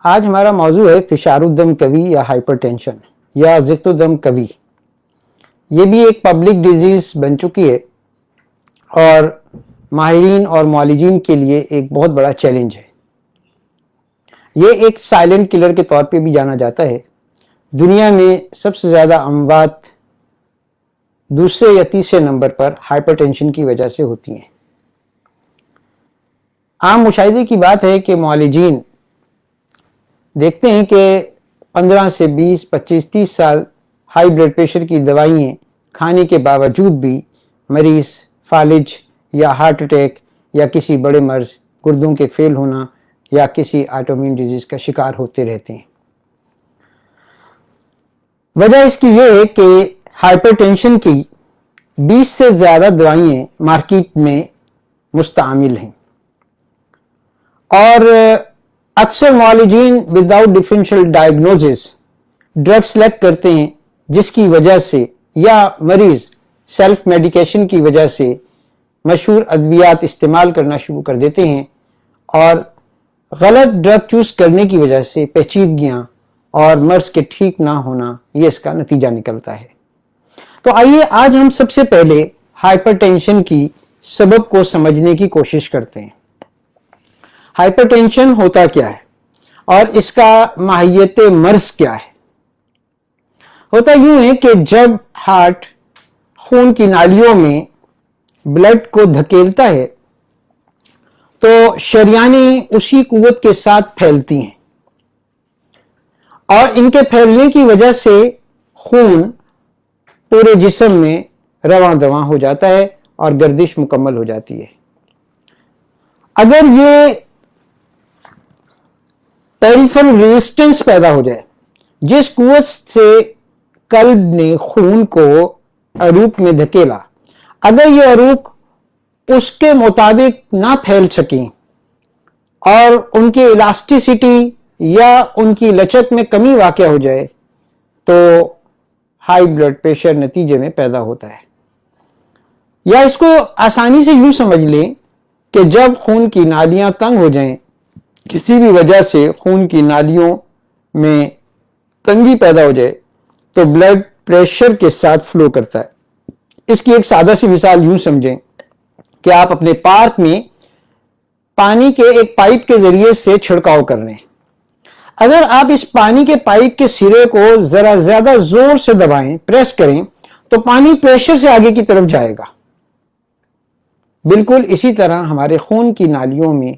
آج ہمارا موضوع ہے فشار الدم قوی یا ہائپر ٹینشن یا ضغط الدم قوی. یہ بھی ایک پبلک ڈیزیز بن چکی ہے اور ماہرین اور معالجین کے لیے ایک بہت بڑا چیلنج ہے. یہ ایک سائلنٹ کلر کے طور پہ بھی جانا جاتا ہے. دنیا میں سب سے زیادہ اموات دوسرے یا تیسرے نمبر پر ہائپر ٹینشن کی وجہ سے ہوتی ہیں. عام مشاہدے کی بات ہے کہ معالجین دیکھتے ہیں کہ 15 سے 20 25 30 سال ہائی بلڈ پریشر کی دوائیں کھانے کے باوجود بھی مریض فالج یا ہارٹ اٹیک یا کسی بڑے مرض گردوں کے فیل ہونا یا کسی آٹومیون ڈیزیز کا شکار ہوتے رہتے ہیں. وجہ اس کی یہ ہے کہ ہائپر ٹینشن کی 20 سے زیادہ دوائیں مارکیٹ میں مستعمل ہیں اور اکثر معالجین without differential diagnosis drug select کرتے ہیں جس کی وجہ سے یا مریض سیلف میڈیکیشن کی وجہ سے مشہور ادویات استعمال کرنا شروع کر دیتے ہیں اور غلط ڈرگ چوز کرنے کی وجہ سے پیچیدگیاں اور مرض کے ٹھیک نہ ہونا یہ اس کا نتیجہ نکلتا ہے. تو آئیے آج ہم سب سے پہلے ہائپر ٹینشن کی سبب کو سمجھنے کی کوشش کرتے ہیں. ہائپر ٹینشن ہوتا کیا ہے اور اس کا ماہیت مرض کیا ہے؟ ہوتا یوں ہے کہ جب ہارٹ خون کی نالیوں میں بلڈ کو دھکیلتا ہے تو شریانیں اسی قوت کے ساتھ پھیلتی ہیں اور ان کے پھیلنے کی وجہ سے خون پورے جسم میں رواں دواں ہو جاتا ہے اور گردش مکمل ہو جاتی ہے. اگر یہ پیریفرل ریزسٹنس پیدا ہو جائے جس قوت سے قلب نے خون کو عروق میں دھکیلا، اگر یہ عروق اس کے مطابق نہ پھیل سکیں اور ان کی الاسٹیسٹی یا ان کی لچک میں کمی واقع ہو جائے تو ہائی بلڈ پریشر نتیجے میں پیدا ہوتا ہے. یا اس کو آسانی سے یوں سمجھ لیں کہ جب خون کی نالیاں تنگ ہو جائیں، کسی بھی وجہ سے خون کی نالیوں میں تنگی پیدا ہو جائے تو بلڈ پریشر کے ساتھ فلو کرتا ہے. اس کی ایک سادہ سی مثال یوں سمجھیں کہ آپ اپنے پارک میں پانی کے ایک پائپ کے ذریعے سے چھڑکاؤ کر رہے ہیں. اگر آپ اس پانی کے پائپ کے سرے کو ذرا زیادہ زور سے دبائیں، پریس کریں تو پانی پریشر سے آگے کی طرف جائے گا. بالکل اسی طرح ہمارے خون کی نالیوں میں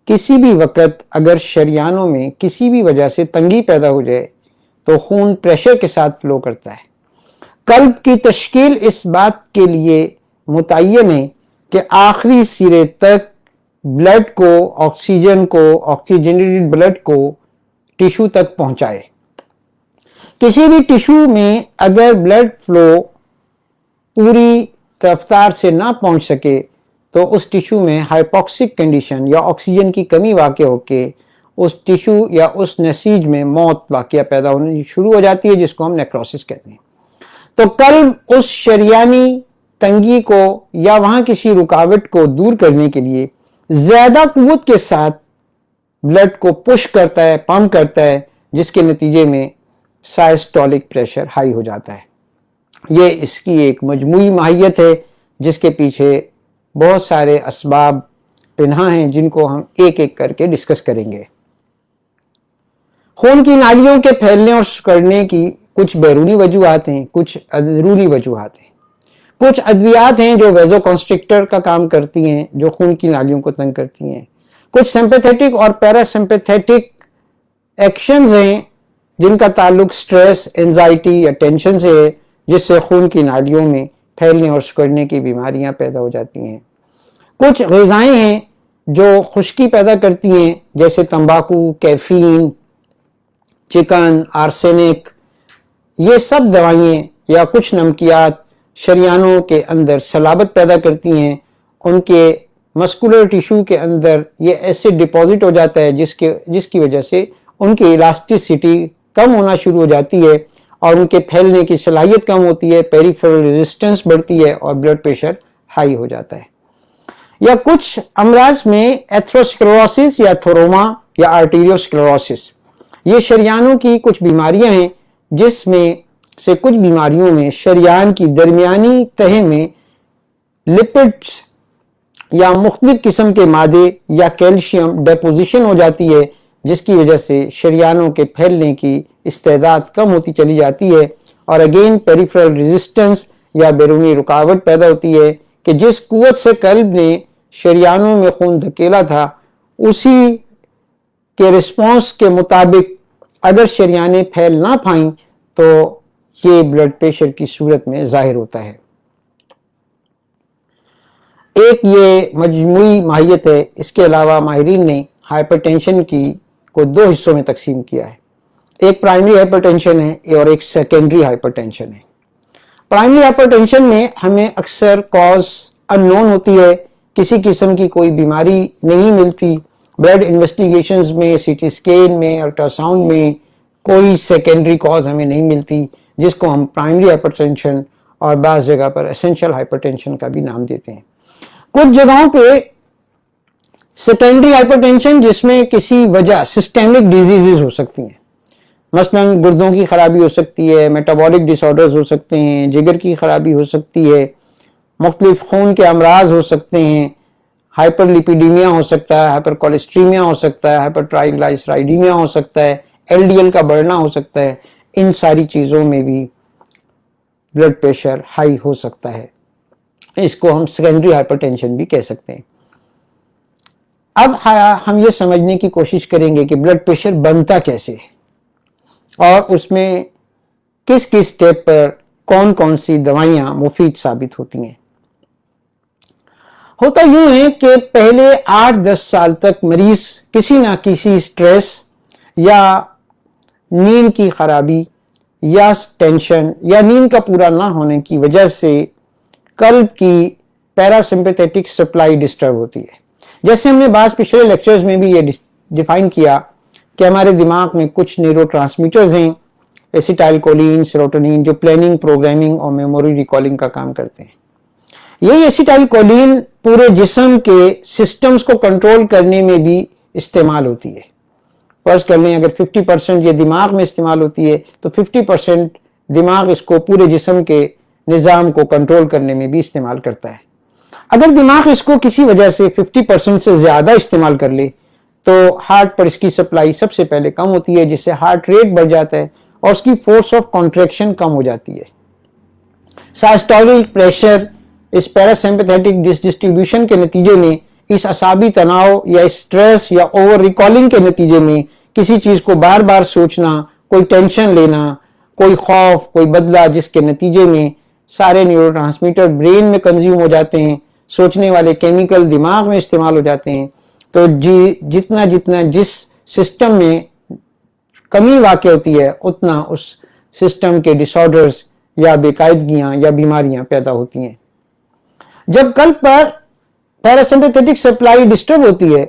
کسی بھی وقت اگر شریانوں میں کسی بھی وجہ سے تنگی پیدا ہو جائے تو خون پریشر کے ساتھ فلو کرتا ہے. قلب کی تشکیل اس بات کے لیے متعین ہے کہ آخری سرے تک بلڈ کو آکسیجنیٹڈ بلڈ کو ٹیشو تک پہنچائے. کسی بھی ٹیشو میں اگر بلڈ فلو پوری رفتار سے نہ پہنچ سکے تو اس ٹیشو میں ہائپوکسک کنڈیشن یا آکسیجن کی کمی واقع ہو کے اس ٹیشو یا اس نسیج میں موت واقعہ پیدا ہونی شروع ہو جاتی ہے جس کو ہم نیکروسس کہتے ہیں. تو قلب اس شریانی تنگی کو یا وہاں کسی رکاوٹ کو دور کرنے کے لیے زیادہ قوت کے ساتھ بلڈ کو پش کرتا ہے، پمپ کرتا ہے، جس کے نتیجے میں سائسٹولک پریشر ہائی ہو جاتا ہے. یہ اس کی ایک مجموعی ماہیت ہے جس کے پیچھے بہت سارے اسباب پنہاں ہیں جن کو ہم ایک ایک کر کے ڈسکس کریں گے. خون کی نالیوں کے پھیلنے اور سکڑنے کی کچھ بیرونی وجوہات ہیں، کچھ اندرونی وجوہات ہیں. کچھ ادویات ہیں جو ویزو کنسٹرکٹر کا کام کرتی ہیں جو خون کی نالیوں کو تنگ کرتی ہیں. کچھ سمپیتھیٹک اور پیرا سمپیتھیٹک ایکشنز ہیں جن کا تعلق سٹریس، انزائٹی یا ٹینشن سے ہے جس سے خون کی نالیوں میں پھیلنے اور سکڑنے کی بیماریاں پیدا ہو جاتی ہیں. کچھ غذائیں ہیں جو خشکی پیدا کرتی ہیں جیسے تمباکو، کیفین، چکن، آرسینک. یہ سب دوائیں یا کچھ نمکیات شریانوں کے اندر صلابت پیدا کرتی ہیں. ان کے مسکولر ٹیشو کے اندر یہ ایسڈ ڈپازٹ ہو جاتا ہے جس کی وجہ سے ان کی الاسٹیسٹی کم ہونا شروع ہو جاتی ہے اور ان کے پھیلنے کی صلاحیت کم ہوتی ہے، پیریفرل ریزسٹنس بڑھتی ہے اور بلڈ پریشر ہائی ہو جاتا ہے. یا کچھ امراض میں ایتھروسکلروسس یا تھوروما یا آرٹیریوسکلروسس یہ شریانوں کی کچھ بیماریاں ہیں جس میں سے کچھ بیماریوں میں شریان کی درمیانی تہہ میں لپڈز یا مختلف قسم کے مادے یا کیلشیم ڈیپوزیشن ہو جاتی ہے، جس کی وجہ سے شریانوں کے پھیلنے کی استعداد کم ہوتی چلی جاتی ہے، اور اگین پیریفرل ریزسٹنس یا بیرونی رکاوٹ پیدا ہوتی ہے کہ جس قوت سے قلب نے شریانوں میں خون دھکیلا تھا اسی کے رسپانس کے مطابق اگر شریانیں پھیل نہ پائیں تو یہ بلڈ پریشر کی صورت میں ظاہر ہوتا ہے۔ ایک یہ مجموعی ماہیت ہے۔ اس کے علاوہ ماہرین نے ہائپر ٹینشن کو دو حصوں میں تقسیم کیا ہے، ایک پرائمری ہائپر ٹینشن ہے اور ایک سیکنڈری ہائپر ٹینشن ہے۔ پرائمری ہائپر ٹینشن میں ہمیں اکثر کاز ان نون ہوتی ہے، کسی قسم کی کوئی بیماری نہیں ملتی، بلڈ انویسٹیگیشنز میں، سی ٹی اسکین میں، الٹرا ساؤنڈ میں کوئی سیکنڈری کاز ہمیں نہیں ملتی، جس کو ہم پرائمری ہائپر ٹینشن اور بعض جگہ پر اسینشل ہائپر ٹینشن کا بھی نام دیتے ہیں۔ کچھ جگہوں پہ سیکنڈری ہائپر ٹینشن جس میں کسی وجہ سسٹمک ڈیزیزز ہو سکتی ہیں، مثلا گردوں کی خرابی ہو سکتی ہے، میٹابولک ڈس آرڈرز ہو سکتے ہیں، جگر کی خرابی ہو سکتی ہے، مختلف خون کے امراض ہو سکتے ہیں، ہائپر لیپیڈیمیا ہو سکتا ہے، ہائپر کولیسٹریمیا ہو سکتا ہے، ہائپر ٹرائیگلائسرائیڈیمیا ہو سکتا ہے، ایل ڈی ایل کا بڑھنا ہو سکتا ہے، ان ساری چیزوں میں بھی بلڈ پریشر ہائی ہو سکتا ہے، اس کو ہم سیکنڈری ہائپر ٹینشن بھی کہہ سکتے ہیں۔ اب ہم یہ سمجھنے کی کوشش کریں گے کہ بلڈ پریشر بنتا کیسے ہے اور اس میں کس کس سٹیپ پر کون کون سی دوائیاں مفید ثابت ہوتی ہیں۔ ہوتا یوں ہے کہ پہلے 8-10 سال تک مریض کسی نہ کسی سٹریس یا نیند کی خرابی یا ٹینشن یا نیند کا پورا نہ ہونے کی وجہ سے قلب کی پیراسمپیتھیٹک سپلائی ڈسٹرب ہوتی ہے۔ جیسے ہم نے بعض پچھلے لیکچرز میں بھی یہ ڈیفائن کیا کہ ہمارے دماغ میں کچھ نیورو ٹرانسمیٹرز ہیں، ایسیٹائل کولین، سیروٹونین، جو پلاننگ، پروگرامنگ اور میموری ریکالنگ کا کام کرتے ہیں۔ یہی ایسیٹائل کولین پورے جسم کے سسٹمز کو کنٹرول کرنے میں بھی استعمال ہوتی ہے۔ فرض کر لیں اگر 50% یہ دماغ میں استعمال ہوتی ہے تو 50% دماغ اس کو پورے جسم کے نظام کو کنٹرول کرنے میں بھی استعمال کرتا ہے۔ اگر دماغ اس کو کسی وجہ سے 50% سے زیادہ استعمال کر لے تو ہارٹ پر اس کی سپلائی سب سے پہلے کم ہوتی ہے، جس سے ہارٹ ریٹ بڑھ جاتا ہے اور اس کی فورس آف کنٹریکشن کم ہو جاتی ہے۔ سائسٹولک پریشر اس پیراسمپیتھیٹک ڈس ڈسٹریبیوشن کے نتیجے میں، اس اعصابی تناؤ یا اسٹریس یا اوور ریکالنگ کے نتیجے میں کسی چیز کو بار بار سوچنا، کوئی ٹینشن لینا، کوئی خوف، کوئی بدلہ، جس کے نتیجے میں سارے نیورو ٹرانسمیٹر برین میں کنزیوم ہو جاتے ہیں، سوچنے والے کیمیکل دماغ میں استعمال ہو جاتے ہیں، تو جتنا جس سسٹم میں کمی واقع ہوتی ہے اتنا اس سسٹم کے ڈس آرڈرز یا بے قاعدگیاں یا بیماریاں پیدا ہوتی ہیں۔ جب قلب پر پیراسمپیتھیٹک سپلائی ڈسٹرب ہوتی ہے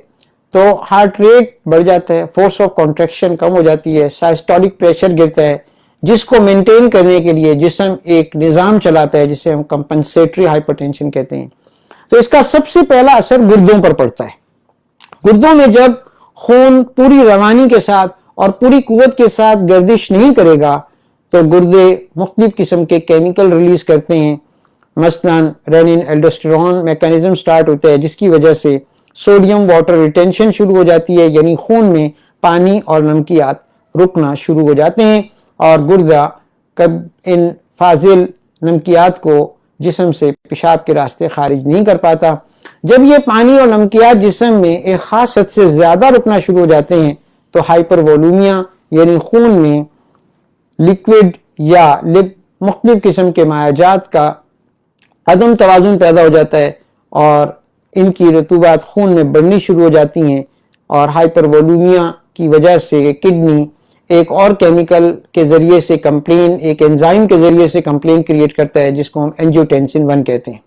تو ہارٹ ریٹ بڑھ جاتا ہے، فورس آف کنٹریکشن کم ہو جاتی ہے، سائسٹولک پریشر گرتا ہے، جس کو مینٹین کرنے کے لیے جسم ایک نظام چلاتا ہے جسے ہم کمپنسیٹری ہائپر ٹینشن کہتے ہیں۔ تو اس کا سب سے پہلا اثر گردوں پر پڑتا ہے۔ گردوں میں جب خون پوری روانی کے ساتھ اور پوری قوت کے ساتھ گردش نہیں کرے گا تو گردے مختلف قسم کے کیمیکل ریلیز کرتے ہیں، مثلا رینین الڈوسٹرون میکانزم سٹارٹ ہوتا ہے، جس کی وجہ سے سوڈیم واٹر ریٹینشن شروع ہو جاتی ہے، یعنی خون میں پانی اور نمکیات رکنا شروع ہو جاتے ہیں اور گردہ ان فاضل نمکیات کو جسم سے پیشاب کے راستے خارج نہیں کر پاتا۔ جب یہ پانی اور نمکیات جسم میں ایک خاص حد سے زیادہ رکنا شروع ہو جاتے ہیں تو ہائپر وولومیا یعنی خون میں لیکوڈ یا مختلف قسم کے مائع جات کا عدم توازن پیدا ہو جاتا ہے اور ان کی رطوبات خون میں بڑھنی شروع ہو جاتی ہیں، اور ہائپر وولومیا کی وجہ سے کڈنی ایک اور کیمیکل کے ذریعے سے ایک انزائم کے ذریعے سے کمپلین کریٹ کرتا ہے جس کو ہم اینجیوٹینسن 1 کہتے ہیں۔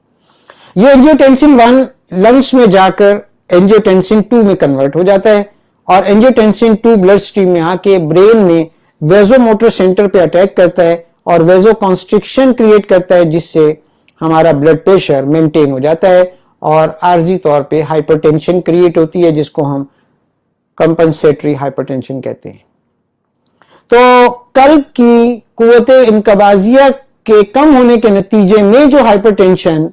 یہ اینجیوٹینسن 1 لنگس میں جا کر اینجیوٹینسن 2 میں کنورٹ ہو جاتا ہے اور اینجیوٹینسن 2 بلڈ سٹریم میں آ کے برین میں ویزو موٹر سینٹر پہ اٹیک کرتا ہے اور ویزو کنسٹرکشن کریٹ کرتا ہے، جس سے ہمارا بلڈ پریشر مینٹین ہو جاتا ہے اور عارضی طور پہ ہائپر ٹینشن کریٹ ہوتی ہے جس کو ہم کمپنسیٹری ہائپر ٹینشن کہتے ہیں۔ تو قلب کی قوت انقباضیہ کے کم ہونے کے نتیجے میں جو ہائپرٹینشن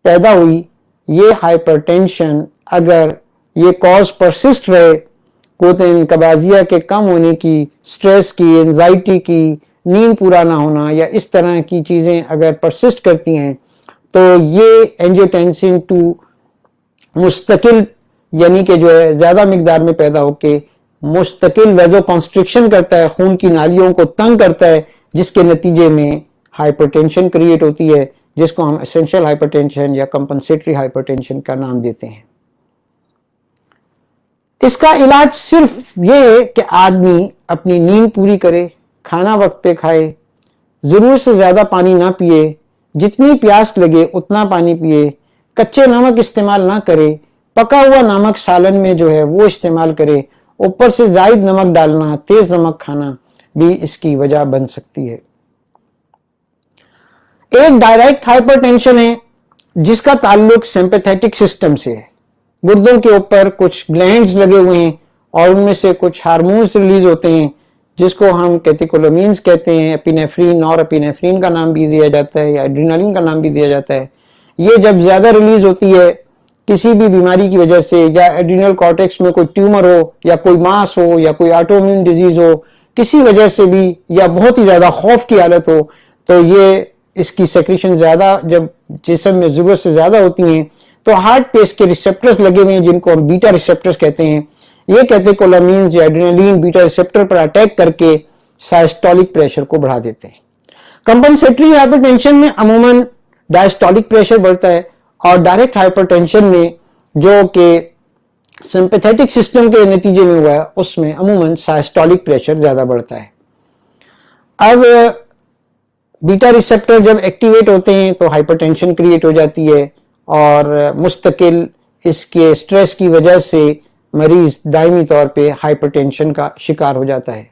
پیدا ہوئی، یہ ہائپرٹینشن اگر یہ کاز پرسسٹ رہے، قوت انقباضیہ کے کم ہونے کی، سٹریس کی، انزائٹی کی، نیند پورا نہ ہونا یا اس طرح کی چیزیں اگر پرسسٹ کرتی ہیں، تو یہ اینجیوٹینسن 2 مستقل یعنی کہ جو ہے زیادہ مقدار میں پیدا ہو کے مستقل ویزو کنسٹرکشن کرتا ہے، خون کی نالیوں کو تنگ کرتا ہے، جس کے نتیجے میں ہائپرٹینشن کریٹ ہوتی ہے، جس کو ہم اسینشل ہائپرٹینشن یا کمپنسیٹری ہائپرٹینشن کا نام دیتے ہیں۔ اس کا علاج صرف یہ ہے کہ آدمی اپنی نیند پوری کرے، کھانا وقت پہ کھائے، ضرورت سے زیادہ پانی نہ پیے، جتنی پیاس لگے اتنا پانی پیے، کچے نمک استعمال نہ کرے، پکا ہوا نمک سالن میں جو ہے وہ استعمال کرے، اوپر سے زائد نمک ڈالنا، تیز نمک کھانا بھی اس کی وجہ بن سکتی ہے۔ ایک ڈائریکٹ ہائپر ٹینشن ہے جس کا تعلق سمپیتھیٹک سسٹم سے ہے۔ گردوں کے اوپر کچھ گلینڈز لگے ہوئے ہیں اور ان میں سے کچھ ہارمونز ریلیز ہوتے ہیں جس کو ہم کیٹیکولامینز کہتے ہیں، اپینیفرین اور اپینیفرین کا نام بھی دیا جاتا ہے یا ایڈرینالین کا نام بھی دیا جاتا ہے۔ یہ جب زیادہ ریلیز ہوتی ہے کسی بھی بیماری کی وجہ سے، یا ایڈرینل کارٹیکس میں کوئی ٹیومر ہو یا کوئی ماس ہو یا کوئی آٹو امیون ڈیزیز ہو، کسی وجہ سے بھی، یا بہت ہی زیادہ خوف کی حالت ہو، تو یہ اس کی سیکریشن زیادہ جب جسم میں ضرورت سے زیادہ ہوتی ہیں تو ہارٹ پہ اس کے ریسپٹرز لگے ہوئے ہیں جن کو ہم بیٹا ریسپٹرز کہتے ہیں، یہ کیٹیکولامینز یا ایڈرینالین بیٹا ریسپٹر پر اٹیک کر کے سائسٹولک پریشر کو بڑھا دیتے ہیں۔ کمپنسیٹری ہائپر ٹینشن میں عموماً ڈائسٹولک پریشر بڑھتا ہے، اور ڈائریکٹ ہائپر ٹینشن میں جو کہ سمپیتھیٹک سسٹم کے نتیجے میں ہوا ہے اس میں عموماً سائسٹولک پریشر زیادہ بڑھتا ہے۔ اب بیٹا ریسپٹر جب ایکٹیویٹ ہوتے ہیں تو ہائپر ٹینشن کریٹ ہو جاتی ہے، اور مستقل اس کے سٹریس کی وجہ سے مریض دائمی طور پہ ہائپر ٹینشن کا شکار ہو جاتا ہے۔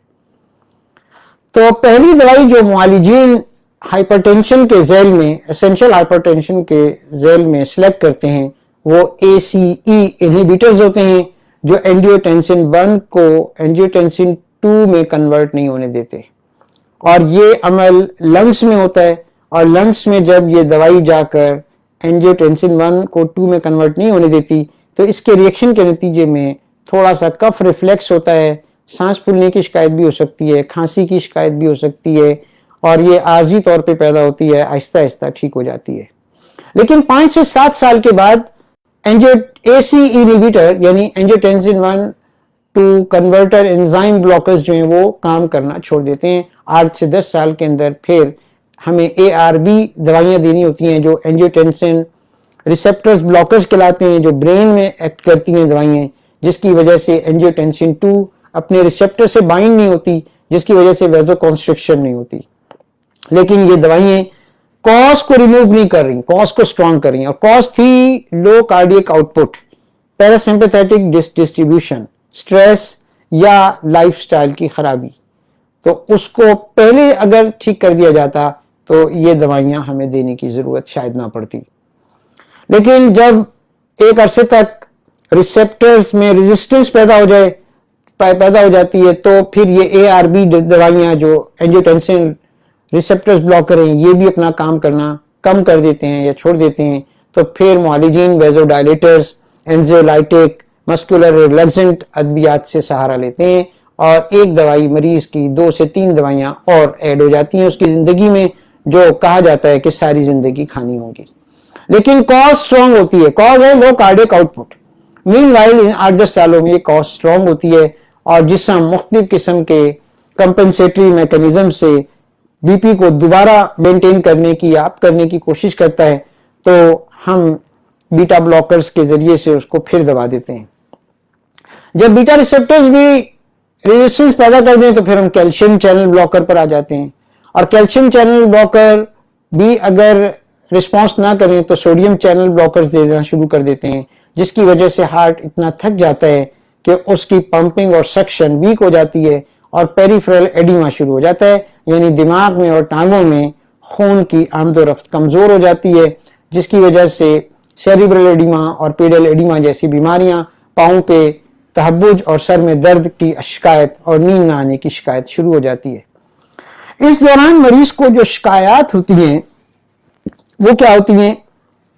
تو پہلی دوائی جو معالجین ہائپر ٹینشن کے ذیل میں، اسینشل ہائپر ٹینشن کے ذیل میں سلیکٹ کرتے ہیں، وہ ACE انہیبیٹرز ہوتے ہیں جو اینجیوٹینسن 1 کو اینجیوٹینسن 2 میں کنورٹ نہیں ہونے دیتے، اور یہ عمل لنگس میں ہوتا ہے، اور لنگس میں جب یہ دوائی جا کر اینجیوٹینسن 1 کو 2 میں کنورٹ نہیں ہونے دیتی تو اس کے ریئیکشن کے نتیجے میں تھوڑا سا کف ریفلیکس ہوتا ہے، سانس پھولنے کی شکایت بھی ہو سکتی ہے، کھانسی کی شکایت بھی ہو سکتی ہے، اور یہ عارضی طور پہ پیدا ہوتی ہے، آہستہ آہستہ ٹھیک ہو جاتی ہے۔ لیکن 5 سے 7 سال کے بعد ACE انہیبیٹر یعنی اینجیوٹینسن 1 2 کنورٹر انزائم بلاکرز جو ہیں وہ کام کرنا چھوڑ دیتے ہیں۔ 8 سے 10 سال کے اندر پھر ہمیں ARB دوائیاں دینی ہوتی ہیں جو اینجیوٹینسن ریسپٹرز بلاکرز کہلاتے ہیں، جو برین میں ایکٹ کرتی ہیں دوائیاں، جس کی وجہ سے اینجیوٹینسن 2 اپنے ریسپٹر سے بائنڈ نہیں ہوتی، جس کی وجہ سے ویزو کنسٹرکشن نہیں ہوتی۔ لیکن یہ دوائیاں کاز کو ریموو نہیں کر رہی، کاز کو اسٹرانگ کر رہی ہیں، اور کاز تھی low cardiac output, parasympathetic distribution, stress یا لائف سٹائل کی خرابی۔ تو اس کو پہلے اگر ٹھیک کر دیا جاتا تو یہ دوائیاں ہمیں دینے کی ضرورت شاید نہ پڑتی۔ لیکن جب ایک عرصے تک ریسپٹرز میں ریزسٹنس پیدا ہو جاتی ہے تو پھر یہ ARB دوائیاں جو اینجیوٹینسن ریسپٹرز بلاکر ہیں یہ بھی اپنا کام کرنا کم کر دیتے ہیں یا چھوڑ دیتے ہیں، تو پھر معالجین ویزو ڈائلیٹرز، اینزیولائٹک، مسکولر ریلیکسنٹ ادویات سے سہارا لیتے ہیں، اور ایک دوائی مریض کی 2 سے 3 دوائیاں اور ایڈ ہو جاتی ہیں اس کی زندگی میں، جو کہا جاتا ہے کہ ساری زندگی کھانی ہوں گی۔ لیکن کاز سٹرونگ ہوتی ہے، کاز ہے لو کارڈیک آؤٹ پٹ۔ مین وائل 8-10 سالوں میں یہ کاز سٹرونگ ہوتی ہے، اور جسم مختلف قسم کے کمپنسیٹری میکانزم سے بی پی کو دوبارہ مینٹین کرنے کی یا اپ کرنے کی کوشش کرتا ہے، تو ہم بیٹا بلاکرز کے ذریعے سے اس کو پھر دبا دیتے ہیں۔ جب بیٹا ریسپٹرز بھی ریزسٹنس پیدا کر دیں تو پھر ہم کیلشیم چینل بلاکر پر آ جاتے ہیں، اور کیلشیم چینل بلاکر بھی اگر رسپانس نہ کریں تو سوڈیم چینل بلاکرز دے دینا شروع کر دیتے ہیں، جس کی وجہ سے ہارٹ اتنا تھک جاتا ہے کہ اس کی پمپنگ اور سیکشن ویک ہو جاتی ہے، اور پیریفرل ایڈیما شروع ہو جاتا ہے، یعنی دماغ میں اور ٹانگوں میں خون کی آمد و رفت کمزور ہو جاتی ہے، جس کی وجہ سے سیریبرل ایڈیما اور پیڈل ایڈیما جیسی بیماریاں، پاؤں پہ تہبج اور سر میں درد کی شکایت اور نیند نہ آنے کی شکایت شروع ہو جاتی ہے۔ اس دوران مریض کو جو شکایات ہوتی ہیں وہ کیا ہوتی ہیں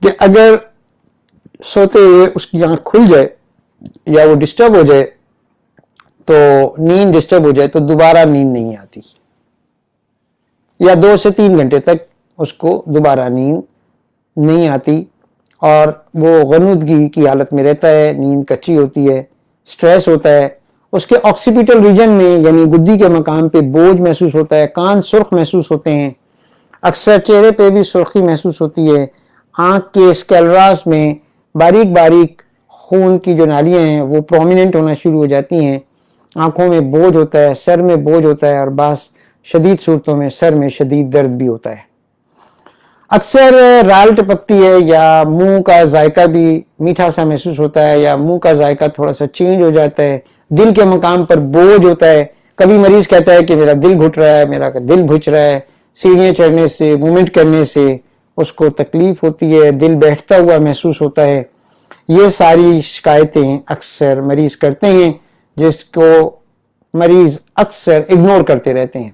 کہ اگر سوتے ہوئے اس کی آنکھ کھل جائے یا وہ ڈسٹرب ہو جائے تو نیند ڈسٹرب ہو جائے تو دوبارہ نیند نہیں آتی، یا 2 سے 3 گھنٹے تک اس کو دوبارہ نیند نہیں آتی اور وہ غنودگی کی حالت میں رہتا ہے، نیند کچی ہوتی ہے، سٹریس ہوتا ہے، اس کے آکسیپیٹل ریجن میں یعنی گدی کے مقام پہ بوجھ محسوس ہوتا ہے، کان سرخ محسوس ہوتے ہیں، اکثر چہرے پہ بھی سرخی محسوس ہوتی ہے، آنکھ کے اسکلیراز میں باریک باریک خون کی جو نالیاں ہیں وہ پرومیننٹ ہونا شروع ہو جاتی ہیں، آنکھوں میں بوجھ ہوتا ہے، سر میں بوجھ ہوتا ہے اور بعض شدید صورتوں میں سر میں شدید درد بھی ہوتا ہے۔ اکثر رال ٹپکتی ہے یا منہ کا ذائقہ بھی میٹھا سا محسوس ہوتا ہے یا منہ کا ذائقہ تھوڑا سا چینج ہو جاتا ہے، دل کے مقام پر بوجھ ہوتا ہے، کبھی مریض کہتا ہے کہ میرا دل گھٹ رہا ہے، میرا دل بھج رہا ہے، سیڑھیاں چڑھنے سے موومنٹ کرنے سے اس کو تکلیف ہوتی ہے، دل بیٹھتا ہوا محسوس ہوتا ہے۔ یہ ساری شکایتیں اکثر مریض کرتے ہیں جس کو مریض اکثر اگنور کرتے رہتے ہیں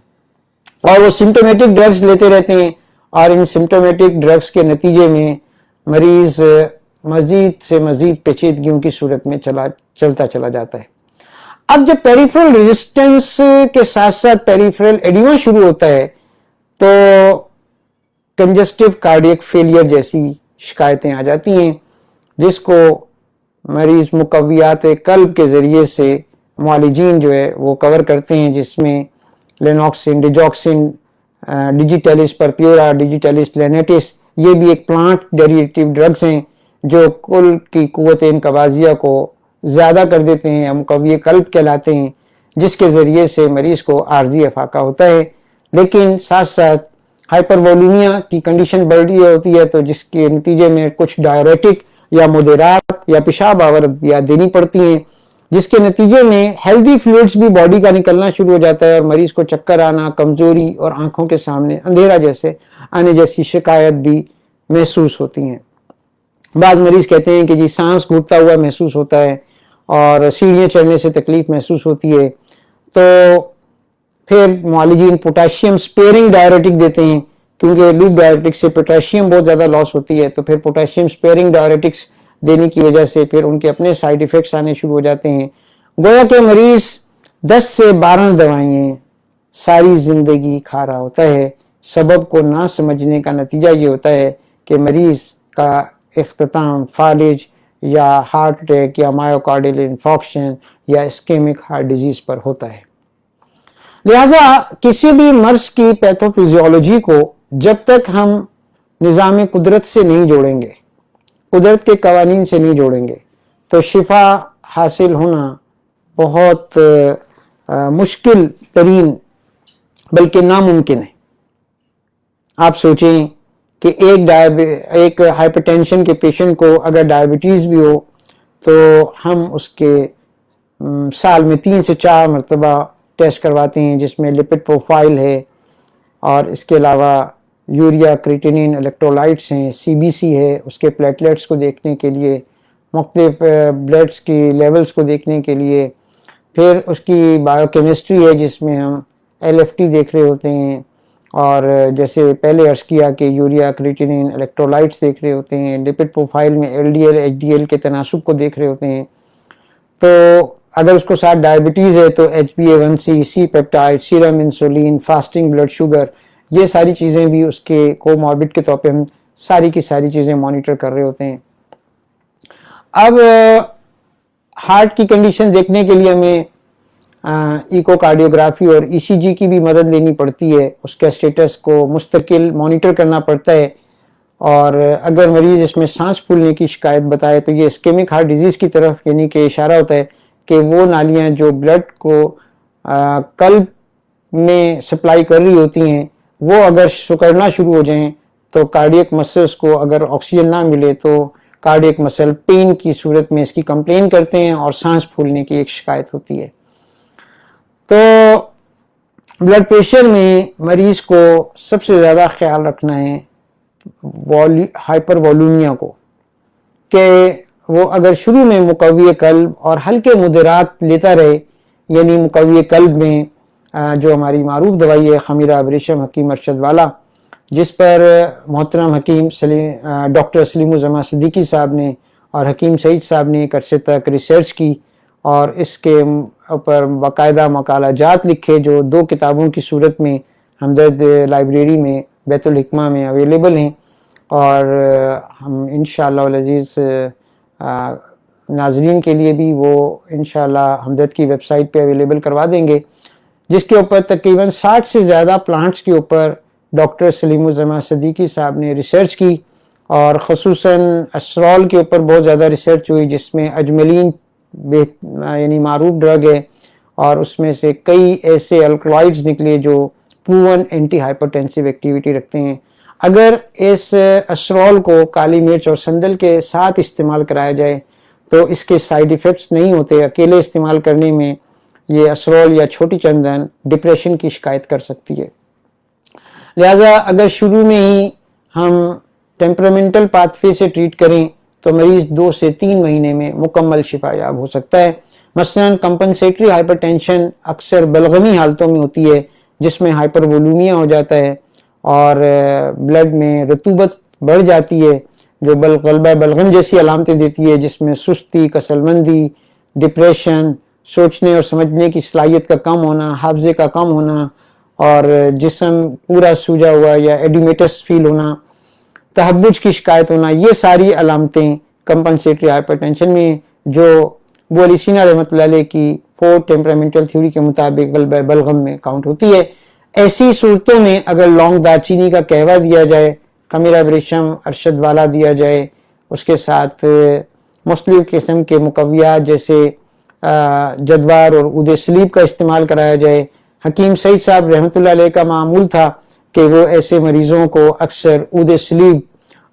اور وہ سمپٹومیٹک ڈرگز لیتے رہتے ہیں اور ان سمپٹومیٹک ڈرگز کے نتیجے میں مریض مزید سے مزید پیچیدگیوں کی صورت میں چلتا چلا جاتا ہے۔ اب جب پیریفرل ریزسٹنس کے ساتھ ساتھ پیریفرل ایڈیما شروع ہوتا ہے تو کنجسٹو کارڈیک فیلئر جیسی شکایتیں آ جاتی ہیں جس کو مریض مقویات قلب کے ذریعے سے معالجین جو ہے وہ کور کرتے ہیں، جس میں لینوکسن، ڈیجوکسن، ڈیجیٹیلس پرپیورا، ڈیجیٹیلس لینیٹس، یہ بھی ایک پلانٹ ڈیریویٹو ڈرگز ہیں جو کل کی قوت انقباضیہ کو زیادہ کر دیتے ہیں، مقوی قلب کہلاتے ہیں، جس کے ذریعے سے مریض کو عارضی افاقہ ہوتا ہے، لیکن ساتھ ساتھ ہائپر وولومیا کی کنڈیشن بڑھ رہی ہوتی ہے تو جس کے نتیجے میں کچھ ڈائریٹک یا مدرات یا پیشاب آور ادویات دینی پڑتی ہیں، جس کے نتیجے میں ہیلدی فلوئڈز بھی باڈی کا نکلنا شروع ہو جاتا ہے اور مریض کو چکر آنا، کمزوری اور آنکھوں کے سامنے اندھیرا جیسے آنے جیسی شکایت بھی محسوس ہوتی ہیں۔ بعض مریض کہتے ہیں کہ جی سانس گھٹتا ہوا محسوس ہوتا ہے اور سیڑھیاں چڑھنے سے تکلیف محسوس ہوتی ہے، تو پھر معالجین پوٹاشیم سپیئرنگ ڈائیورٹک دیتے ہیں کیونکہ لوپ ڈائیورٹک سے پوٹاشیم بہت زیادہ لاس ہوتی ہے، تو پھر پوٹاشیم سپیئرنگ ڈائیورٹکس دینے کی وجہ سے پھر ان کے اپنے سائیڈ ایفیکٹس آنے شروع ہو جاتے ہیں۔ گویا کہ مریض 10 سے 12 دوائیں ساری زندگی کھا رہا ہوتا ہے۔ سبب کو نہ سمجھنے کا نتیجہ یہ ہوتا ہے کہ مریض کا اختتام فالج یا ہارٹ اٹیک یا مایوکارڈیل انفارکشن یا اسکیمک ہارٹ ڈیزیز پر ہوتا ہے۔ لہذا کسی بھی مرض کی پیتھوفیزیولوجی کو جب تک ہم نظام قدرت سے نہیں جوڑیں گے، قدرت کے قوانین سے نہیں جوڑیں گے، تو شفا حاصل ہونا بہت مشکل ترین بلکہ ناممکن ہے۔ آپ سوچیں کہ ایک ہائپر ٹینشن کے پیشنٹ کو اگر ڈائبٹیز بھی ہو تو ہم اس کے سال میں 3 سے 4 مرتبہ ٹیسٹ کرواتے ہیں جس میں لپڈ پروفائل ہے اور اس کے علاوہ یوریا، کریٹینین، الیکٹرولائٹس ہیں، سی بی سی ہے، اس کے پلیٹلیٹس کو دیکھنے کے لیے، مختلف بلڈس کی لیولز کو دیکھنے کے لیے، پھر اس کی بایو کیمسٹری ہے جس میں ہم ایل ایف ٹی دیکھ رہے ہوتے ہیں اور جیسے پہلے عرض کیا کہ یوریا، کریٹینین، الیکٹرولائٹس دیکھ رہے ہوتے ہیں، لپڈ پروفائل میں L D L, H D L کے تناسب کو دیکھ رہے ہوتے ہیں۔ تو اگر اس کو ساتھ ڈائبٹیز ہے تو H B A one C, C peptide, serum insulin, fasting blood sugar, یہ ساری چیزیں بھی اس کے کوماربڈ کے طور پہ ہم ساری کی ساری چیزیں مانیٹر کر رہے ہوتے ہیں۔ اب ہارٹ کی کنڈیشن دیکھنے کے لیے ہمیں ایکو کارڈیوگرافی اور ای سی جی کی بھی مدد لینی پڑتی ہے، اس کے اسٹیٹس کو مستقل مانیٹر کرنا پڑتا ہے، اور اگر مریض اس میں سانس پھولنے کی شکایت بتائے تو یہ اسکیمک ہارٹ ڈیزیز کی طرف یعنی کہ اشارہ ہوتا ہے کہ وہ نالیاں جو بلڈ کو قلب میں سپلائی کر رہی ہوتی ہیں وہ اگر سکڑنا شروع ہو جائیں تو کارڈیک مسلز کو اگر آکسیجن نہ ملے تو کارڈیک مسل پین کی صورت میں اس کی کمپلین کرتے ہیں اور سانس پھولنے کی ایک شکایت ہوتی ہے۔ تو بلڈ پریشر میں مریض کو سب سے زیادہ خیال رکھنا ہے ہائپر والومیا کو، کہ وہ اگر شروع میں مقوی قلب اور ہلکے مدرات لیتا رہے، یعنی مقوی قلب میں جو ہماری معروف دوائی ہے خمیرہ ابریشم حکیم ارشد والا، جس پر محترم حکیم ڈاکٹر سلیم الزمان صدیقی صاحب نے اور حکیم سعید صاحب نے ایک عرصے تک ریسرچ کی اور اس کے اوپر باقاعدہ مقالہ جات لکھے، جو 2 کتابوں کی صورت میں ہمدرد لائبریری میں بیت الحکمہ میں اویلیبل ہیں، اور ہم انشاءاللہ العزیز ناظرین کے لیے بھی وہ انشاءاللہ ہمدرد کی ویب سائٹ پہ اویلیبل کروا دیں گے، جس کے اوپر تقریباً 60 سے زیادہ پلانٹس کے اوپر ڈاکٹر سلیم الزمان صدیقی صاحب نے ریسرچ کی، اور خصوصاً اسرول کے اوپر بہت زیادہ ریسرچ ہوئی، جس میں اجملین یعنی معروف ڈرگ ہے، اور اس میں سے کئی ایسے الکلوائڈز نکلے جو پروون اینٹی ہائپرٹینسیو ایکٹیویٹی رکھتے ہیں۔ اگر اس اسرول کو کالی مرچ اور سندل کے ساتھ استعمال کرایا جائے تو اس کے سائیڈ ایفیکٹس نہیں ہوتے۔ اکیلے استعمال کرنے میں یہ اسرول یا چھوٹی چندن ڈپریشن کی شکایت کر سکتی ہے، لہٰذا اگر شروع میں ہی ہم ٹیمپرامنٹل پاتھ وے سے ٹریٹ کریں تو مریض 2 سے 3 مہینے میں مکمل شفا یاب ہو سکتا ہے۔ مثلاً کمپنسیٹری ہائپر ٹینشن اکثر بلغمی حالتوں میں ہوتی ہے، جس میں ہائپر وولومیا ہو جاتا ہے اور بلڈ میں رطوبت بڑھ جاتی ہے، جو غلبہ بلغم جیسی علامتیں دیتی ہے، جس میں سستی، کسل مندی، ڈپریشن، سوچنے اور سمجھنے کی صلاحیت کا کم ہونا، حافظے کا کم ہونا، اور جسم پورا سوجا ہوا یا ایڈیمیٹس فیل ہونا، تہبج کی شکایت ہونا، یہ ساری علامتیں کمپنسیٹری ہائپر ٹینشن میں جو ابو علی سینا رحمۃ اللہ علیہ کی 4 ٹیمپرامنٹل تھیوری کے مطابق غلبہ بلغم میں کاؤنٹ ہوتی ہے۔ ایسی صورتوں میں اگر لونگ دار چینی کا قہوہ دیا جائے، خمیرہ ابریشم ارشد والا دیا جائے، اس کے ساتھ مختلف قسم کے مقویات جیسے جدوار اور عود سلیب کا استعمال کرایا جائے۔ حکیم سعید صاحب رحمۃ اللہ علیہ کا معمول تھا کہ وہ ایسے مریضوں کو اکثر عود سلیب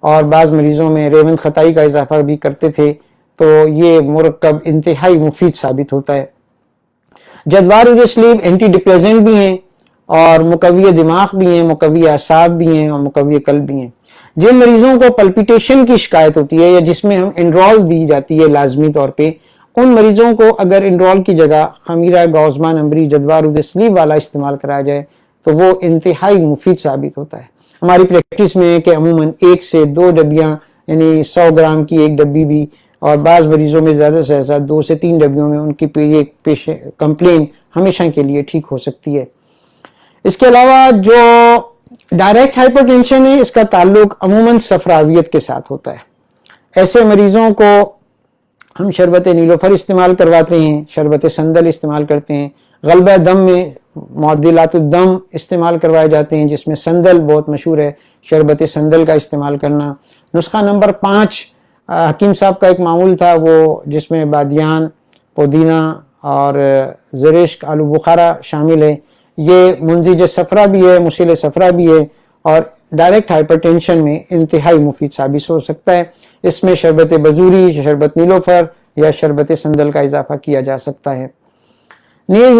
اور بعض مریضوں میں ریوند خطائی کا اضافہ بھی کرتے تھے، تو یہ مرکب انتہائی مفید ثابت ہوتا ہے۔ جدوار عود سلیب اینٹی ڈپریسنٹ بھی ہیں اور مقوی دماغ بھی ہیں، مقوی اعصاب بھی ہیں اور مقوی قلب بھی ہیں۔ جن مریضوں کو پلپیٹیشن کی شکایت ہوتی ہے یا جس میں ہم انڈرول دی جاتی ہے لازمی طور پہ، ان مریضوں کو اگر انڈرول کی جگہ خمیرہ گوزمان امبری جدوار عود سلیب والا استعمال کرایا جائے تو وہ انتہائی مفید ثابت ہوتا ہے۔ ہماری پریکٹس میں ہے کہ عموماً 1 سے 2 ڈبیاں یعنی 100 گرام کی ایک ڈبی بھی، اور بعض مریضوں میں زیادہ سے زیادہ 2 سے 3 ڈبیوں میں ان کی کمپلین ہمیشہ کے لیے ٹھیک ہو سکتی ہے۔ اس کے علاوہ جو ڈائریکٹ ہائپر ٹینشن ہے، اس کا تعلق عموماً صفراویت کے ساتھ ہوتا ہے۔ ایسے مریضوں کو ہم شربت نیلوفر استعمال کرواتے ہیں، شربت سندل استعمال کرتے ہیں، غلبہ دم میں معدلات الدم استعمال کروائے جاتے ہیں، جس میں سندل بہت مشہور ہے، شربت سندل کا استعمال کرنا۔ نسخہ نمبر 5 حکیم صاحب کا ایک معمول تھا، وہ جس میں بادیان، پودینہ اور زرشک، آلو بخارا شامل ہے۔ یہ منزج صفرا بھی ہے، مسیل صفرا بھی ہے، اور ڈائریکٹ ہائپر ٹینشن میں انتہائی مفید ثابت ہو سکتا ہے۔ اس میں شربت بزوری، شربت نیلوفر یا شربت سندل کا اضافہ کیا جا سکتا ہے۔ نیز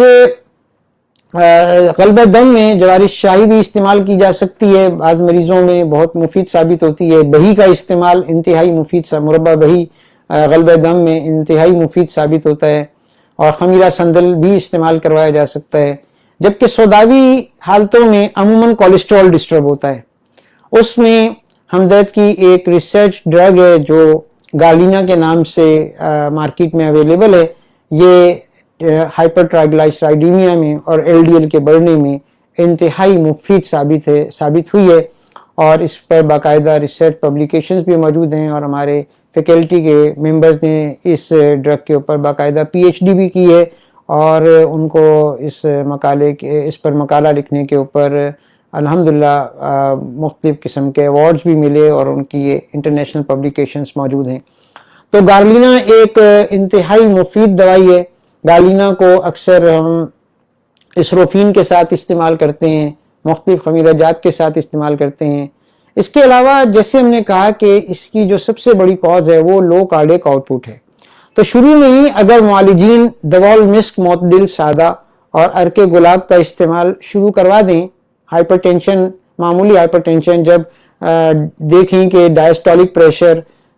غلبہ دم میں جوارش شاہی بھی استعمال کی جا سکتی ہے، بعض مریضوں میں بہت مفید ثابت ہوتی ہے۔ بہی کا استعمال انتہائی مفید، مربع بہی غلبہ دم میں انتہائی مفید ثابت ہوتا ہے، اور خمیرہ سندل بھی استعمال کروایا جا سکتا ہے۔ جبکہ سوداوی حالتوں میں عموماً کولیسٹرول ڈسٹرب ہوتا ہے، اس میں ہمدرد کی ایک ریسرچ ڈرگ ہے جو گالینا کے نام سے مارکیٹ میں اویلیبل ہے۔ یہ ہائپر ٹرائگلائسرائیڈیمیا میں اور ایل ڈی ایل کے بڑھنے میں انتہائی مفید ثابت ہوئی ہے، اور اس پر باقاعدہ ریسرچ پبلیکیشنز بھی موجود ہیں، اور ہمارے فیکلٹی کے ممبرز نے اس ڈرگ کے اوپر باقاعدہ پی ایچ ڈی بھی کی ہے، اور ان کو اس پر مقالہ لکھنے کے اوپر الحمدللہ مختلف قسم کے ایوارڈز بھی ملے، اور ان کی یہ انٹرنیشنل پبلیکیشنز موجود ہیں۔ تو گارلینا ایک انتہائی مفید دوائی ہے۔ گارلینا کو اکثر ہم اسروفین کے ساتھ استعمال کرتے ہیں، مختلف خمیرہ جات کے ساتھ استعمال کرتے ہیں۔ اس کے علاوہ جیسے ہم نے کہا کہ اس کی جو سب سے بڑی کاز ہے وہ لو کارڈیک آؤٹ پٹ ہے، تو شروع میں ہی اگر معالجین دوال مسک، معتدل سادہ اور عرق گلاب کا استعمال شروع کروا دیں، ہائپر ٹینشن، معمولی ہائپر ٹینشن، جب دیکھیں کہ ڈائسٹولک پریشر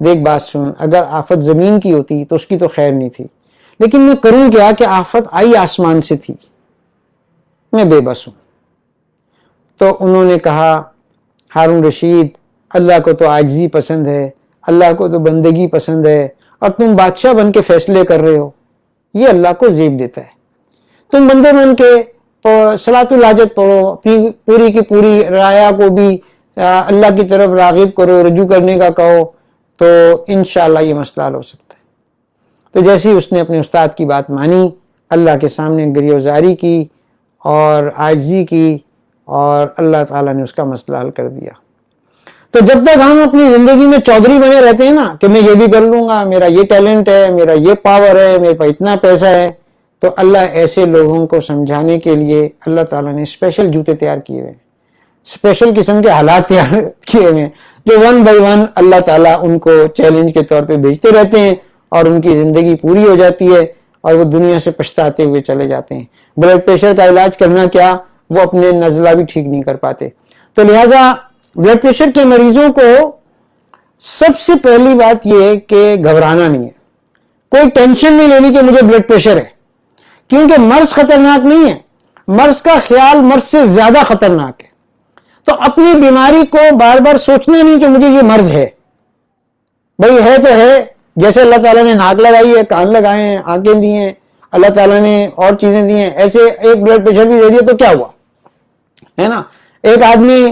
دیکھ بات سن، اگر آفت زمین کی ہوتی تو اس کی تو خیر نہیں تھی، لیکن میں کروں کیا کہ آفت آئی آسمان سے تھی، میں بے بس ہوں۔ تو انہوں نے کہا ہارون رشید، اللہ کو تو عاجزی پسند ہے، اللہ کو تو بندگی پسند ہے، اور تم بادشاہ بن کے فیصلے کر رہے ہو، یہ اللہ کو زیب دیتا ہے۔ تم بندے بن کے صلاۃ الحاجت پڑھو، اپنی پوری کی پوری رعایا کو بھی اللہ کی طرف راغب کرو، رجوع کرنے کا کہو، تو انشاءاللہ یہ مسئلہ حل ہو سکتا ہے۔ تو جیسے ہی اس نے اپنے استاد کی بات مانی، اللہ کے سامنے گریوزاری کی اور عاجزی کی، اور اللہ تعالیٰ نے اس کا مسئلہ حل کر دیا۔ تو جب تک ہم اپنی زندگی میں چودھری بنے رہتے ہیں نا کہ میں یہ بھی کر لوں گا، میرا یہ ٹیلنٹ ہے، میرا یہ پاور ہے، میرے پاس اتنا پیسہ ہے، تو اللہ ایسے لوگوں کو سمجھانے کے لیے اللہ تعالیٰ نے اسپیشل جوتے تیار کیے ہوئے ہیں، اسپیشل قسم کے حالات تیار کیے ہوئے ہیں، جو ون بائی ون اللہ تعالیٰ ان کو چیلنج کے طور پہ بھیجتے رہتے ہیں، اور ان کی زندگی پوری ہو جاتی ہے اور وہ دنیا سے پچھتاتے ہوئے چلے جاتے ہیں۔ بلڈ پریشر کا علاج کرنا کیا، وہ اپنے نزلہ بھی ٹھیک نہیں کر پاتے۔ تو لہٰذا بلڈ پریشر کے مریضوں کو سب سے پہلی بات یہ ہے کہ گھبرانا نہیں ہے، کوئی ٹینشن نہیں لینی کہ مجھے بلڈ پریشر ہے، کیونکہ مرض خطرناک نہیں ہے، مرض کا خیال مرض سے زیادہ خطرناک ہے۔ تو اپنی بیماری کو بار بار سوچنا نہیں کہ مجھے یہ مرض ہے، بھئی ہے تو ہے، جیسے اللہ تعالیٰ نے ناک لگائی ہے، کان لگائے ہیں، آنکھیں دی ہیں، اللہ تعالیٰ نے اور چیزیں دی ہیں، ایسے ایک بلڈ پریشر بھی دے دیا تو کیا ہوا ہے نا۔ ایک آدمی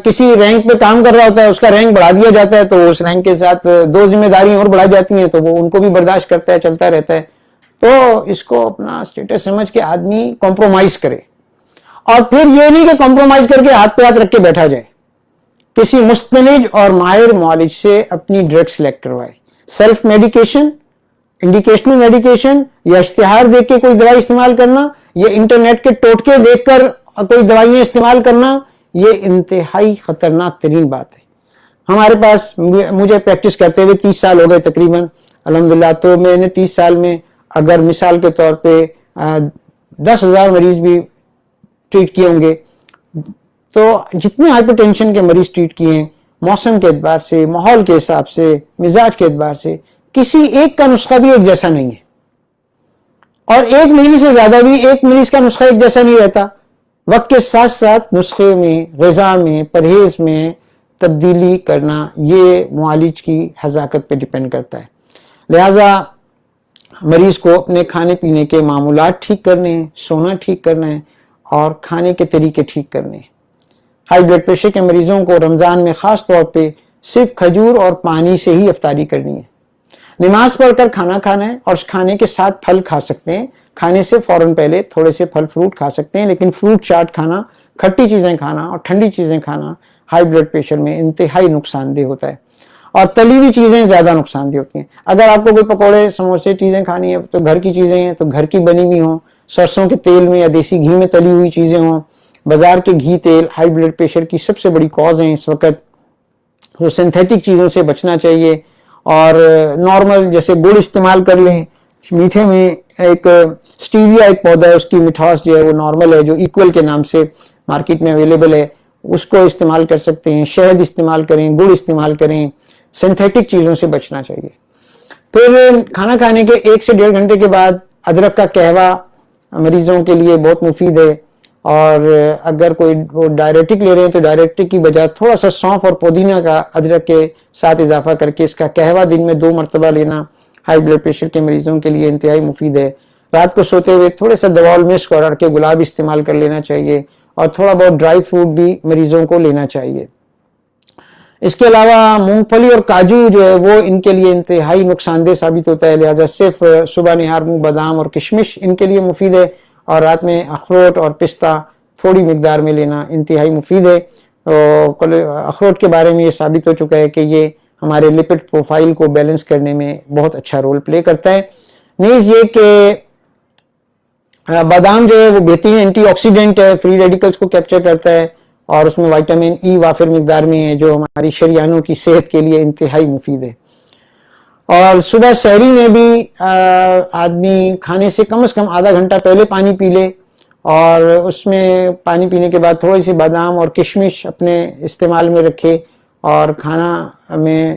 کسی رینک پہ کام کر رہا ہوتا ہے، اس کا رینک بڑھا دیا جاتا ہے، تو اس رینک کے ساتھ دو ذمہ داریاں اور بڑھا جاتی ہیں، تو وہ ان کو بھی برداشت کرتا ہے، چلتا رہتا ہے۔ تو اس کو اپنا اسٹیٹس سمجھ کے آدمی کمپرومائز کرے، اور پھر یہ نہیں کہ کمپرومائز کر کے ہاتھ پہ ہاتھ رکھ کے بیٹھا جائے، کسی مستند اور ماہر معالج سے اپنی ڈرگ سلیکٹ کروائے۔ سیلف میڈیکیشن، انڈیکیشنل میڈیکیشن، یا اشتہار دیکھ کے کوئی دوائی استعمال کرنا، یا انٹرنیٹ کے ٹوٹکے دیکھ کر کوئی دوائیاں استعمال کرنا، یہ انتہائی خطرناک ترین بات ہے۔ ہمارے پاس، مجھے پریکٹس کرتے ہوئے 30 سال ہو گئے تقریباً الحمدللہ، تو میں نے 30 سال میں اگر مثال کے طور پہ 10,000 مریض بھی ٹریٹ کیے ہوں گے، تو جتنے ہائپر ٹینشن کے مریض ٹریٹ کیے ہیں، موسم کے اعتبار سے، ماحول کے حساب سے، مزاج کے اعتبار سے، کسی ایک کا نسخہ بھی ایک جیسا نہیں ہے، اور ایک مریض سے زیادہ بھی ایک مریض کا نسخہ ایک جیسا نہیں رہتا۔ وقت کے ساتھ ساتھ نسخے میں، غذا میں، پرہیز میں تبدیلی کرنا، یہ معالج کی حذاقت پہ ڈیپینڈ کرتا ہے۔ لہٰذا مریض کو اپنے کھانے پینے کے معمولات ٹھیک کرنے ہیں، سونا ٹھیک کرنا ہے، اور کھانے کے طریقے ٹھیک کرنے ہیں۔ ہائی بلڈ پریشر کے مریضوں کو رمضان میں خاص طور پہ صرف کھجور اور پانی سے ہی افطاری کرنی ہے۔ نماز پڑھ کر کھانا کھانا ہے، اور اس کھانے کے ساتھ پھل کھا سکتے ہیں، کھانے سے فوراً پہلے تھوڑے سے پھل فروٹ کھا سکتے ہیں، لیکن فروٹ چاٹ کھانا، کھٹی چیزیں کھانا اور ٹھنڈی چیزیں کھانا ہائی بلڈ پریشر میں انتہائی نقصان دہ ہوتا ہے، اور تلی ہوئی چیزیں زیادہ نقصان دہ ہوتی ہیں۔ اگر آپ کو کوئی پکوڑے، سموسے چیزیں کھانی ہے تو گھر کی چیزیں ہیں تو گھر کی بنی ہوئی ہوں، سرسوں کے تیل میں یا دیسی گھی میں تلی ہوئی چیزیں ہوں۔ بازار کے گھی تیل ہائی بلڈ پریشر کی سب سے بڑی کاز ہیں اس وقت، وہ سنتھیٹک چیزوں سے بچنا چاہیے، اور نارمل جیسے گڑ استعمال کر لیں، میٹھے میں ایک سٹیویا ایک پودا ہے، اس کی مٹھاس جو ہے وہ نارمل ہے، جو ایکول کے نام سے مارکیٹ میں اویلیبل ہے، اس کو استعمال کر سکتے ہیں۔ شہد استعمال کریں، گڑ استعمال کریں، سنتھیٹک چیزوں سے بچنا چاہیے۔ پھر کھانا کھانے کے 1 سے 1.5 گھنٹے کے بعد ادرک کا قہوہ مریضوں کے لیے بہت مفید ہے، اور اگر کوئی وہ ڈائریٹک لے رہے ہیں تو ڈائریٹک کی بجائے تھوڑا سا سونف اور پودینہ کا ادرک کے ساتھ اضافہ کر کے اس کا قہوہ دن میں 2 مرتبہ لینا ہائی بلڈ پریشر کے مریضوں کے لیے انتہائی مفید ہے۔ رات کو سوتے ہوئے تھوڑے سا دوال مسک اور اڑ کے گلاب استعمال کر لینا چاہیے، اور تھوڑا بہت ڈرائی فروٹ بھی مریضوں کو لینا چاہیے۔ اس کے علاوہ مونگ پھلی اور کاجو جو ہے وہ ان کے لیے انتہائی نقصان دہ ثابت ہوتا ہے، لہٰذا صرف صبح نہار میں بادام اور کشمش ان کے لیے مفید ہے، اور رات میں اخروٹ اور پستہ تھوڑی مقدار میں لینا انتہائی مفید ہے۔ اخروٹ کے بارے میں یہ ثابت ہو چکا ہے کہ یہ ہمارے لپڈ پروفائل کو بیلنس کرنے میں بہت اچھا رول پلے کرتا ہے۔ نیز یہ کہ بادام جو ہے وہ بہترین اینٹی آکسیڈنٹ ہے، فری ریڈیکلز کو کیپچر کرتا ہے، اور اس میں وائٹامن ای وافر مقدار میں ہے، جو ہماری شریانوں کی صحت کے لیے انتہائی مفید ہے۔ اور صبح سحری میں بھی آدمی کھانے سے کم از کم آدھا گھنٹہ پہلے پانی پی لے، اور اس میں پانی پینے کے بعد تھوڑی سی بادام اور کشمش اپنے استعمال میں رکھے، اور کھانا میں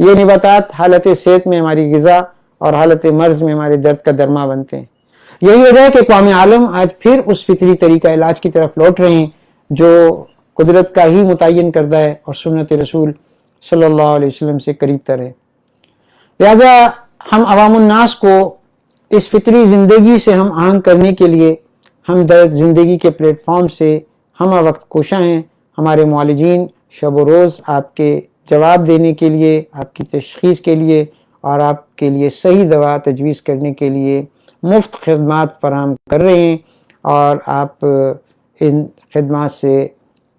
یہ نباتات حالت صحت میں ہماری غذا اور حالت مرض میں ہمارے درد کا درما بنتے ہیں. یہی وجہ ہے کہ اقوام عالم آج پھر اس فطری طریقہ علاج کی طرف لوٹ رہے ہیں جو قدرت کا ہی متعین کردہ ہے اور سنت رسول صلی اللہ علیہ وسلم سے قریب تر ہے. لہذا ہم عوام الناس کو اس فطری زندگی سے ہم آہنگ کرنے کے لیے ہم درد زندگی کے پلیٹ فارم سے ہم وقت کوشاں ہیں. ہمارے معالجین شب و روز آپ کے جواب دینے کے لیے، آپ کی تشخیص کے لیے اور آپ کے لیے صحیح دوا تجویز کرنے کے لیے مفت خدمات فراہم کر رہے ہیں، اور آپ ان خدمات سے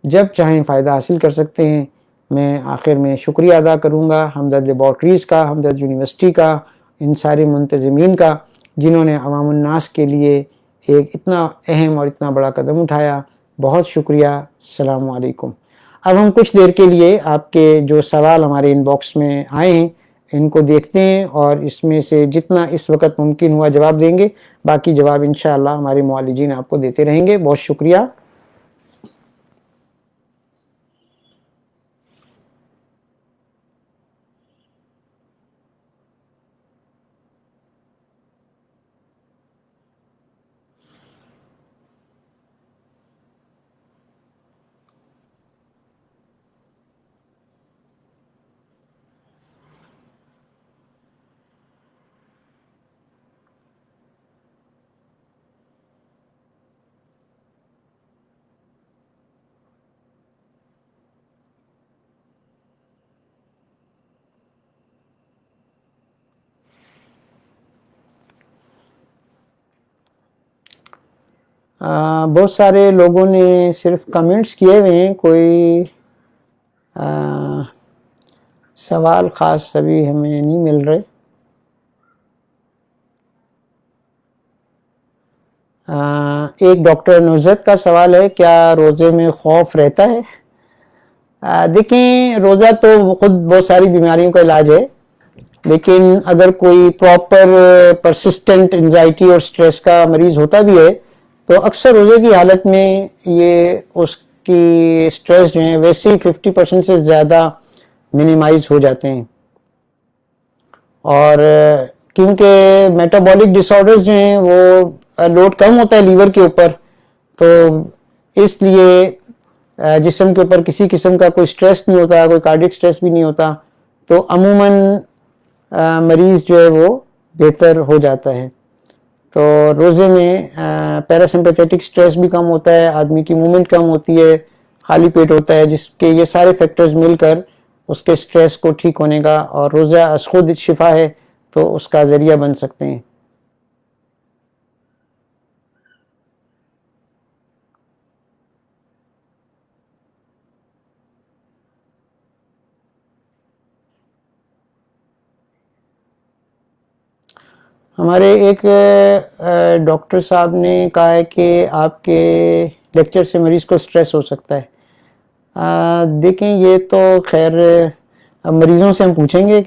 جب چاہیں فائدہ حاصل کر سکتے ہیں. میں آخر میں شکریہ ادا کروں گا ہمدرد لیبارٹریز کا، ہمدرد یونیورسٹی کا، ان سارے منتظمین کا جنہوں نے عوام الناس کے لیے ایک اتنا اہم اور اتنا بڑا قدم اٹھایا. بہت شکریہ. السلام علیکم. اب ہم کچھ دیر کے لیے آپ کے جو سوال ہمارے ان باکس میں آئے ہیں ان کو دیکھتے ہیں اور اس میں سے جتنا اس وقت ممکن ہوا جواب دیں گے. باقی جواب انشاءاللہ ہمارے معالجین آپ کو دیتے رہیں گے. بہت شکریہ. بہت سارے لوگوں نے صرف کمنٹس کیے ہوئے ہیں، کوئی سوال خاص ابھی ہمیں نہیں مل رہے. ایک ڈاکٹر نوزت کا سوال ہے، کیا روزے میں خوف رہتا ہے؟ دیکھیں، روزہ تو خود بہت ساری بیماریوں کا علاج ہے، لیکن اگر کوئی پراپر پرسسٹنٹ انزائٹی اور سٹریس کا مریض ہوتا بھی ہے تو اکثر روزے کی حالت میں یہ اس کی سٹریس جو ہیں ویسے ہی 50% سے زیادہ منیمائز ہو جاتے ہیں. اور کیونکہ میٹابولک ڈس آرڈرز جو ہیں وہ لوڈ کم ہوتا ہے لیور کے اوپر، تو اس لیے جسم کے اوپر کسی قسم کا کوئی سٹریس نہیں ہوتا، کوئی کارڈک سٹریس بھی نہیں ہوتا، تو عموماً مریض جو ہے وہ بہتر ہو جاتا ہے. تو روزے میں پیراسمپیتھیٹک سٹریس بھی کم ہوتا ہے، آدمی کی موومنٹ کم ہوتی ہے، خالی پیٹ ہوتا ہے، جس کے یہ سارے فیکٹرز مل کر اس کے سٹریس کو ٹھیک ہونے کا، اور روزہ از خود شفا ہے تو اس کا ذریعہ بن سکتے ہیں. ہمارے ایک ڈاکٹر صاحب نے کہا ہے کہ آپ کے لیکچر سے مریض کو سٹریس ہو سکتا ہے. دیکھیں، یہ تو خیر مریضوں سے ہم پوچھیں گے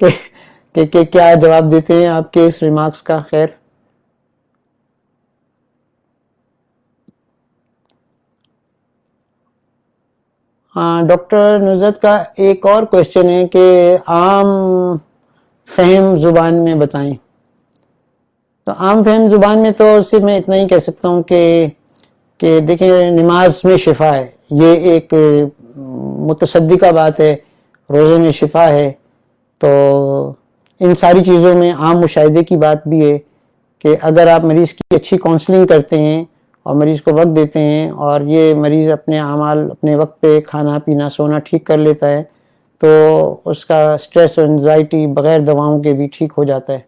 کہ کیا جواب دیتے ہیں آپ کے اس ریمارکس کا. خیر، ڈاکٹر نزت کا ایک اور کوشچن ہے کہ عام فہم زبان میں بتائیں. تو عام فہم زبان میں تو صرف میں اتنا ہی کہہ سکتا ہوں کہ دیکھیں، نماز میں شفا ہے، یہ ایک متصدی کا بات ہے، روزے میں شفا ہے. تو ان ساری چیزوں میں عام مشاہدے کی بات بھی ہے کہ اگر آپ مریض کی اچھی کاؤنسلنگ کرتے ہیں اور مریض کو وقت دیتے ہیں اور یہ مریض اپنے اعمال اپنے وقت پہ کھانا پینا سونا ٹھیک کر لیتا ہے تو اس کا سٹریس اور انزائٹی بغیر دواؤں کے بھی ٹھیک ہو جاتا ہے.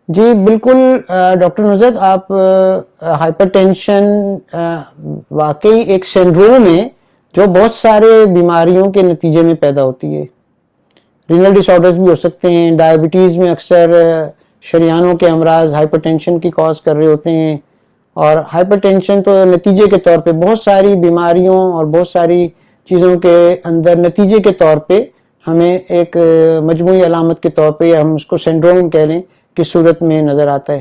جی بالکل ڈاکٹر نزت، آپ ہائپر ٹینشن واقعی ایک سنڈروم ہے جو بہت سارے بیماریوں کے نتیجے میں پیدا ہوتی ہے. رینل ڈس آرڈرز بھی ہو سکتے ہیں، ڈائبٹیز میں اکثر شریانوں کے امراض ہائپر ٹینشن کی کاز کر رہے ہوتے ہیں، اور ہائپر ٹینشن تو نتیجے کے طور پہ بہت ساری بیماریوں اور بہت ساری چیزوں کے اندر نتیجے کے طور پہ ہمیں ایک مجموعی علامت کے طور پہ، یا ہم اس کو سنڈروم کہہ لیں، کی صورت میں نظر آتا ہے.